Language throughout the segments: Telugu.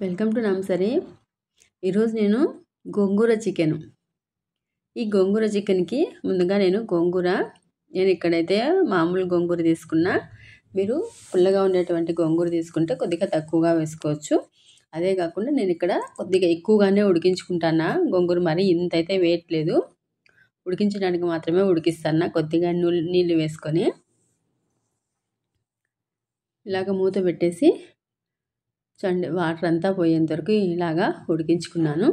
Welcome to నమ్సరీ. ఈరోజు నేను గోంగూర చికెన్. ఈ గోంగూర చికెన్కి ముందుగా నేను ఇక్కడైతే మామూలు గోంగూర తీసుకున్నా. మీరు పుల్లగా ఉండేటువంటి గోంగూర తీసుకుంటే కొద్దిగా తక్కువగా వేసుకోవచ్చు. అదే కాకుండా నేను ఇక్కడ కొద్దిగా ఎక్కువగానే ఉడికించుకుంటాను. గోంగూర మరి ఇంత అయితే వేయట్లేదు, ఉడికించడానికి మాత్రమే ఉడికిస్తాను. కొద్దిగా నీళ్ళు వేసుకొని ఇలాగ మూత పెట్టేసి వాటర్ అంతా పోయేంత వరకు ఇలాగా ఉడికించుకున్నాను.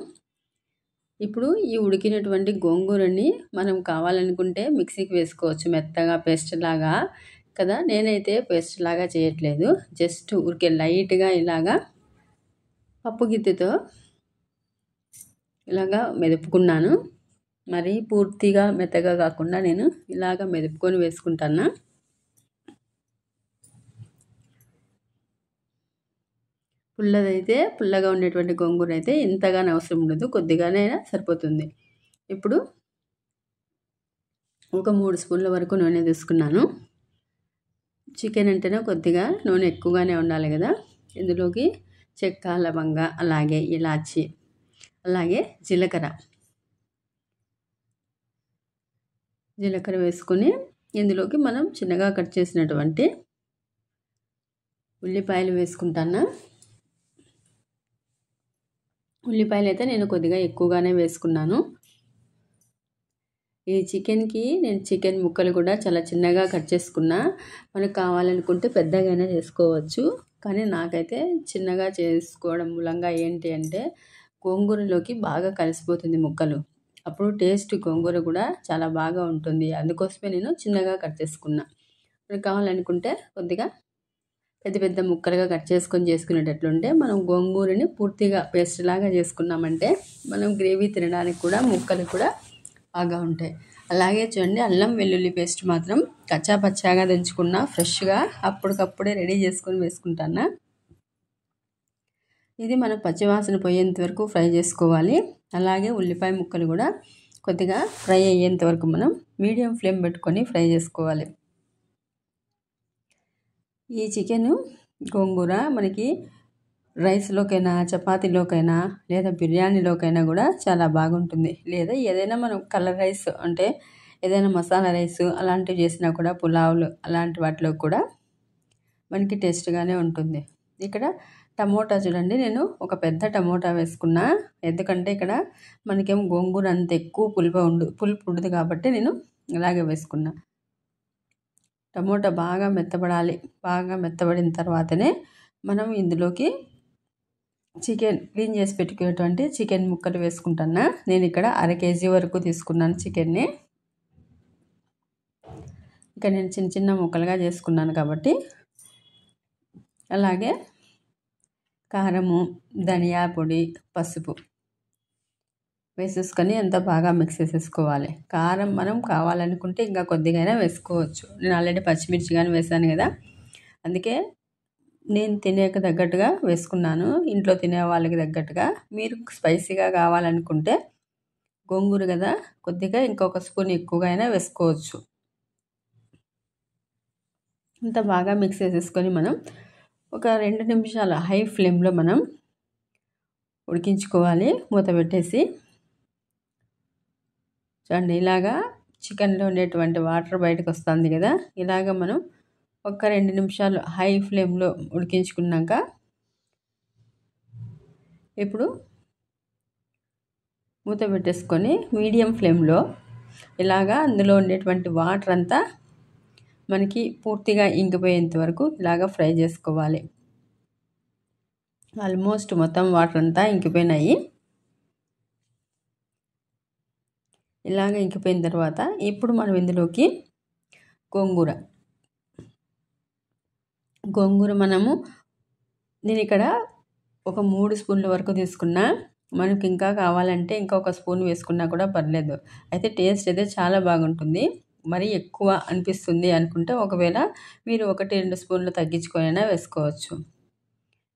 ఇప్పుడు ఈ ఉడికినటువంటి గోంగూరని మనం కావాలనుకుంటే మిక్సీకి వేసుకోవచ్చు, మెత్తగా పేస్ట్ లాగా కదా. నేనైతే పేస్ట్ లాగా చేయట్లేదు, జస్ట్ ఊరికే లైట్గా ఇలాగా పప్పు గిద్దెతో ఇలాగా మెదుపుకున్నాను. మరి పూర్తిగా మెత్తగా కాకుండా నేను ఇలాగ మెదుపుకొని వేసుకుంటాను. పుల్లగా ఉండేటువంటి గోంగూర అయితే ఇంతగానే అవసరం ఉండదు, కొద్దిగానే సరిపోతుంది. ఇప్పుడు ఒక 3 స్పూన్ల వరకు నూనె తీసుకున్నాను. చికెన్ అంటేనే కొద్దిగా నూనె ఎక్కువగానే ఉండాలి కదా. ఇందులోకి చెక్క, లవంగ, అలాగే ఇలాచి, అలాగే జీలకర్ర వేసుకొని ఇందులోకి మనం చిన్నగా కట్ చేసినటువంటి ఉల్లిపాయలు వేసుకుంటాను. ఉల్లిపాయలు అయితే నేను కొద్దిగా ఎక్కువగానే వేసుకున్నాను. ఈ చికెన్కి నేను చికెన్ ముక్కలు కూడా చాలా చిన్నగా కట్ చేసుకున్నా. మనకు కావాలనుకుంటే పెద్దగానే చేసుకోవచ్చు, కానీ నాకైతే చిన్నగా చేసుకోవడం మూలంగా ఏంటి అంటే గోంగూరలోకి బాగా కలిసిపోతుంది ముక్కలు. అప్పుడు టేస్ట్ గోంగూర కూడా చాలా బాగా ఉంటుంది. అందుకోసమే నేను చిన్నగా కట్ చేసుకున్నా. మనకు కావాలనుకుంటే కొద్దిగా పెద్ద ముక్కలుగా కట్ చేసుకునేటట్లుంటే మనం గోంగూరని పూర్తిగా పేస్ట్ లాగా చేసుకున్నామంటే మనం గ్రేవీ తినడానికి కూడా ముక్కలు కూడా బాగా ఉంటాయి. అలాగే చూడండి, అల్లం వెల్లుల్లి పేస్ట్ మాత్రం కచ్చా పచ్చాగా దంచుకున్నా, ఫ్రెష్గా అప్పటికప్పుడే రెడీ చేసుకొని వేసుకుంటాను. ఇది మనం పచ్చివాసన పోయేంత వరకు ఫ్రై చేసుకోవాలి. అలాగే ఉల్లిపాయ ముక్కలు కూడా కొద్దిగా ఫ్రై అయ్యేంత వరకు మనం మీడియం ఫ్లేమ్ పెట్టుకొని ఫ్రై చేసుకోవాలి. ఈ చికెను గోంగూర మనకి రైస్లోకైనా, చపాతీలోకైనా, లేదా బిర్యానీలోకైనా కూడా చాలా బాగుంటుంది. లేదా ఏదైనా మనం కలర్ రైస్ అంటే ఏదైనా మసాలా రైస్ అలాంటివి చేసినా కూడా, పులావులు అలాంటి వాటిలో కూడా మనకి టేస్ట్గానే ఉంటుంది. ఇక్కడ టమోటా చూడండి, నేను ఒక పెద్ద టమోటా వేసుకున్నా. ఎందుకంటే ఇక్కడ మనకేం గోంగూర అంత ఎక్కువ పులుపు ఉండదు కాబట్టి నేను ఇలాగే వేసుకున్నా. టమోటా బాగా మెత్తబడాలి. బాగా మెత్తబడిన తర్వాతనే మనం ఇందులోకి క్లీన్ చేసి పెట్టుకునేటువంటి చికెన్ ముక్కలు వేసుకుంటున్నా. నేను ఇక్కడ 1/2 kg వరకు తీసుకున్నాను చికెన్ని. ఇక నేను చిన్న ముక్కలుగా చేసుకున్నాను కాబట్టి అలాగే కారము, ధనియా పొడి, పసుపు వేసేసుకొని అంతా బాగా మిక్స్ చేసేసుకోవాలి. కారం మనం కావాలనుకుంటే ఇంకా కొద్దిగా వేసుకోవచ్చు. నేను ఆల్రెడీ పచ్చిమిర్చి కానీ వేసాను కదా, అందుకే నేను తినేకి తగ్గట్టుగా వేసుకున్నాను. ఇంట్లో తినే వాళ్ళకి తగ్గట్టుగా మీరు స్పైసీగా కావాలనుకుంటే గోంగూర కదా కొద్దిగా ఇంకొక స్పూన్ ఎక్కువగా అయినా వేసుకోవచ్చు. ఇంత బాగా మిక్స్ చేసేసుకొని మనం ఒక 2 నిమిషాలు హై ఫ్లేమ్లో మనం ఉడికించుకోవాలి, మూత పెట్టేసి. చూడండి, ఇలాగా చికెన్లో ఉండేటువంటి వాటర్ బయటకు వస్తుంది కదా, ఇలాగ మనం ఒక 2 నిమిషాలు హై ఫ్లేమ్లో ఉడికించుకున్నాక ఇప్పుడు మూత పెట్టేసుకొని మీడియం ఫ్లేమ్లో ఇలాగా అందులో ఉండేటువంటి వాటర్ అంతా మనకి పూర్తిగా ఇంకిపోయేంత వరకు ఇలాగ ఫ్రై చేసుకోవాలి. ఆల్మోస్ట్ మొత్తం వాటర్ అంతా ఇంకిపోయినాయి. ఇలాగ ఇంకిపోయిన తర్వాత ఇప్పుడు మనం ఇందులోకి గోంగూర నేను ఇక్కడ ఒక 3 స్పూన్ల వరకు తీసుకున్నా. మనకి ఇంకా కావాలంటే ఇంకొక స్పూన్ వేసుకున్నా కూడా పర్లేదు. అయితే టేస్ట్ అయితే చాలా బాగుంటుంది. మరి ఎక్కువ అనిపిస్తుంది అనుకుంటే ఒకవేళ మీరు 1-2 స్పూన్లు తగ్గించుకొనైనా వేసుకోవచ్చు.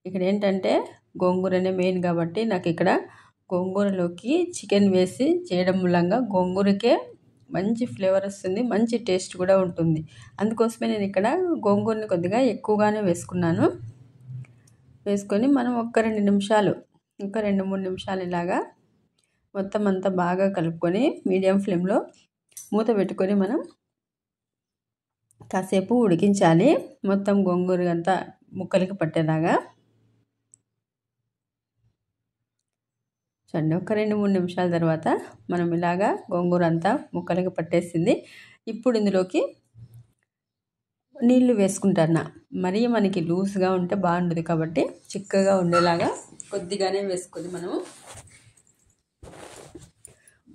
ఇక్కడ ఏంటంటే గోంగూరనే మెయిన్ కాబట్టి నాకు ఇక్కడ గోంగూరలోకి చికెన్ వేసి చేయడం మూలంగా గోంగూరకే మంచి ఫ్లేవర్ వస్తుంది, మంచి టేస్ట్ కూడా ఉంటుంది. అందుకోసమే నేను ఇక్కడ గోంగూరని కొద్దిగా ఎక్కువగానే వేసుకున్నాను. వేసుకొని మనం ఒక 2 నిమిషాలు, ఒక 2-3 నిమిషాలు ఇలాగా మొత్తం అంతా బాగా కలుపుకొని మీడియం ఫ్లేమ్లో మూత పెట్టుకొని మనం కాసేపు ఉడికించాలి. మొత్తం గోంగూర అంతా ముక్కలకి పట్టేలాగా. చూడండి, ఒక 2-3 నిమిషాల తర్వాత మనం ఇలాగా గోంగూర అంతా ముక్కలకి పట్టేసింది. ఇప్పుడు ఇందులోకి నీళ్లు వేసుకుంటున్నా. మరీ మనకి లూజ్గా ఉంటే బాగుండదు కాబట్టి చిక్కగా ఉండేలాగా కొద్దిగానే వేసుకొని మనము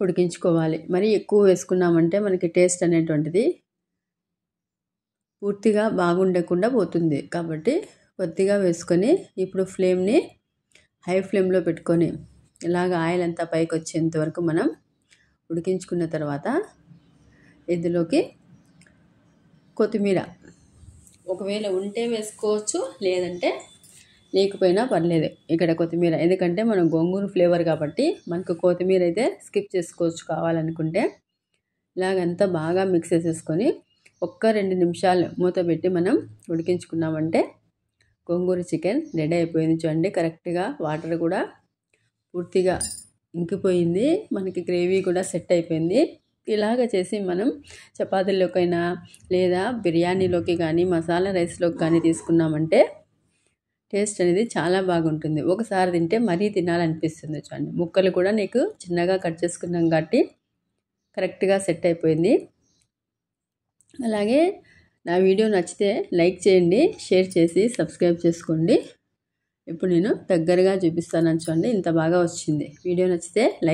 ఉడికించుకోవాలి. మరీ ఎక్కువ వేసుకున్నామంటే మనకి టేస్ట్ అనేటువంటిది పూర్తిగా బాగుండకుండా పోతుంది. కాబట్టి కొద్దిగా వేసుకొని ఇప్పుడు ఫ్లేమ్ని హై ఫ్లేమ్లో పెట్టుకొని ఇలాగ ఆయిల్ అంతా పైకి వచ్చేంత వరకు మనం ఉడికించుకున్న తర్వాత ఇందులోకి కొత్తిమీర ఒకవేళ ఉంటే వేసుకోవచ్చు, లేదంటే లేకపోయినా పర్లేదు ఇక్కడ కొత్తిమీర. ఎందుకంటే మనం గోంగూర ఫ్లేవర్ కాబట్టి మనకు కొత్తిమీర అయితే స్కిప్ చేసుకోవచ్చు కావాలనుకుంటే. ఇలాగంతా బాగా మిక్స్ చేసేసుకొని ఒక్క 2 నిమిషాలు మూత పెట్టి మనం ఉడికించుకున్నామంటే గోంగూర చికెన్ రెడీ అయిపోయింది. చూడండి, కరెక్ట్గా వాటర్ కూడా పూర్తిగా ఇంకిపోయింది, మనకి గ్రేవీ కూడా సెట్ అయిపోయింది. ఇలాగ చేసి మనం చపాతీలోకైనా లేదా బిర్యానీలోకి కానీ మసాలా రైస్లోకి కానీ తీసుకున్నామంటే టేస్ట్ అనేది చాలా బాగుంటుంది. ఒకసారి తింటే మరీ తినాలనిపిస్తుంది. చూడండి, ముక్కలు కూడా నీకు చిన్నగా కట్ చేసుకున్నాం కాబట్టి కరెక్ట్గా సెట్ అయిపోయింది. అలాగే నా వీడియో నచ్చితే లైక్ చేయండి, షేర్ చేసి సబ్స్క్రైబ్ చేసుకోండి. ఇప్పుడు నేను దగ్గరగా చూపిస్తాను. చూడండి, ఇంత బాగా వచ్చింది. వీడియో నచ్చితే లైక్